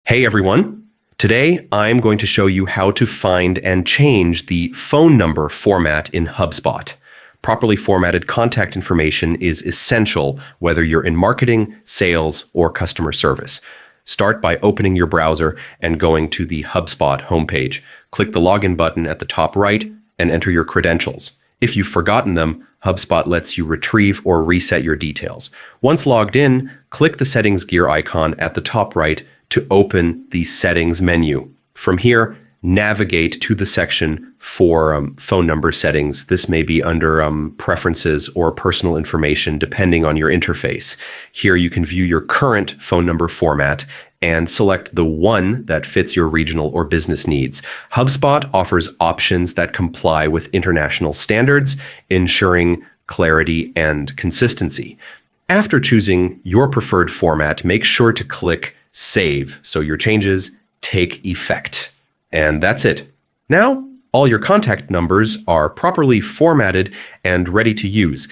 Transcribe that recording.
Hey everyone! Today I'm going to show you how to find and change the phone number format in HubSpot. Properly formatted contact information is essential whether you're in marketing, sales, or customer service. Start by opening your browser and going to the HubSpot homepage. Click the login button at the top right and enter your credentials. If you've forgotten them, HubSpot lets you retrieve or reset your details. Once logged in, click the settings gear icon at the top right to open the settings menu. From here, navigate to the section for phone number settings. This may be under preferences or personal information depending on your interface. Here you can view your current phone number format and select the one that fits your regional or business needs. HubSpot offers options that comply with international standards, ensuring clarity and consistency. After choosing your preferred format, make sure to click Save so your changes take effect. And that's it. Now, all your contact numbers are properly formatted and ready to use.